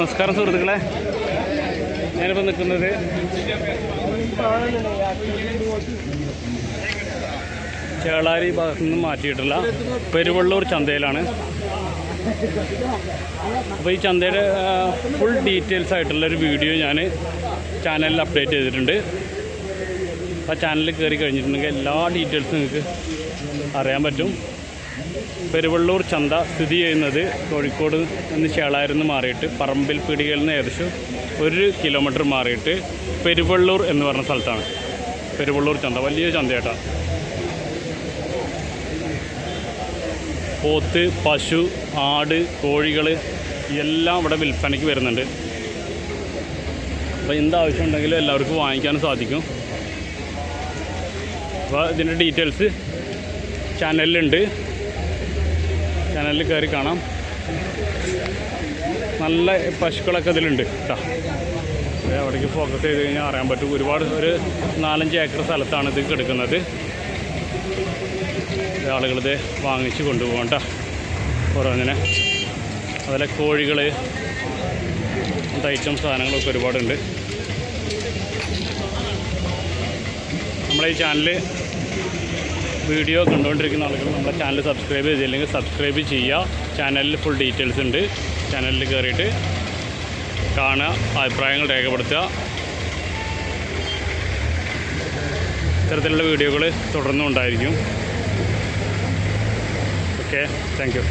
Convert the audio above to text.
നമസ്കാരം സുഹൃത്തുക്കളെ, ഞാനിപ്പോൾ നിൽക്കുന്നത് ചേളാരി ഭാഗത്തു നിന്ന് മാറ്റിയിട്ടുള്ള പെരുവള്ളൂർ ചന്തയിലാണ്. അപ്പോൾ ഈ ചന്തയുടെ ഫുൾ ഡീറ്റെയിൽസ് ആയിട്ടുള്ളൊരു വീഡിയോ ഞാൻ ചാനലിൽ അപ്ഡേറ്റ് ചെയ്തിട്ടുണ്ട്. ആ ചാനലിൽ കയറി കഴിഞ്ഞിട്ടുണ്ടെങ്കിൽ എല്ലാ ഡീറ്റെയിൽസും നിങ്ങൾക്ക് അറിയാൻ പറ്റും. പെരുവള്ളൂർ ചന്ത സ്ഥിതി ചെയ്യുന്നത് കോഴിക്കോട് നിന്ന് ചേളാരിൽ നിന്ന് മാറിയിട്ട് പറമ്പിൽ പീടികയിൽ നിന്ന് ഏകദേശം 1 കിലോമീറ്റർ മാറിയിട്ട് പെരുവള്ളൂർ എന്ന് പറഞ്ഞ സ്ഥലത്താണ് പെരുവള്ളൂർ ചന്ത. വലിയ ചന്തയായിട്ടാണ്. പോത്ത്, പശു, ആട്, കോഴികൾ എല്ലാം ഇവിടെ വിൽപ്പനയ്ക്ക് വരുന്നുണ്ട്. അപ്പോൾ എന്താവശ്യം ഉണ്ടെങ്കിലും എല്ലാവർക്കും വാങ്ങിക്കാനും സാധിക്കും. അപ്പോൾ ഇതിൻ്റെ ഡീറ്റെയിൽസ് ചാനലിലുണ്ട്, ചാനലിൽ കയറി കാണാം. നല്ല പശുക്കളൊക്കെ ഇതിലുണ്ട് കേട്ടോ. അവിടേക്ക് ഫോക്കസ് ചെയ്ത് കഴിഞ്ഞാൽ അറിയാൻ പറ്റും. ഒരുപാട് ഒരു 4-5 ഏക്കർ സ്ഥലത്താണ് ഇത് കിടക്കുന്നത്. ആളുകളിത് വാങ്ങിച്ച് കൊണ്ടുപോകണ്ട ഓരോന്നിനെ. അതുപോലെ കോഴികൾ, ഐറ്റം സാധനങ്ങളൊക്കെ ഒരുപാടുണ്ട്. നമ്മുടെ ഈ ചാനൽ വീഡിയോ കണ്ടുകൊണ്ടിരിക്കുന്ന ആളുകൾ നമ്മുടെ ചാനൽ സബ്സ്ക്രൈബ് ചെയ്തില്ലെങ്കിൽ സബ്സ്ക്രൈബ് ചെയ്യുക. ചാനലിൽ ഫുൾ ഡീറ്റെയിൽസ് ഉണ്ട്. ചാനലിൽ കയറിയിട്ട് കാണുക, അഭിപ്രായങ്ങൾ രേഖപ്പെടുത്തുക. ഇത്തരത്തിലുള്ള വീഡിയോകൾ തുടർന്നും ഉണ്ടായിരിക്കും. Okay, thank you.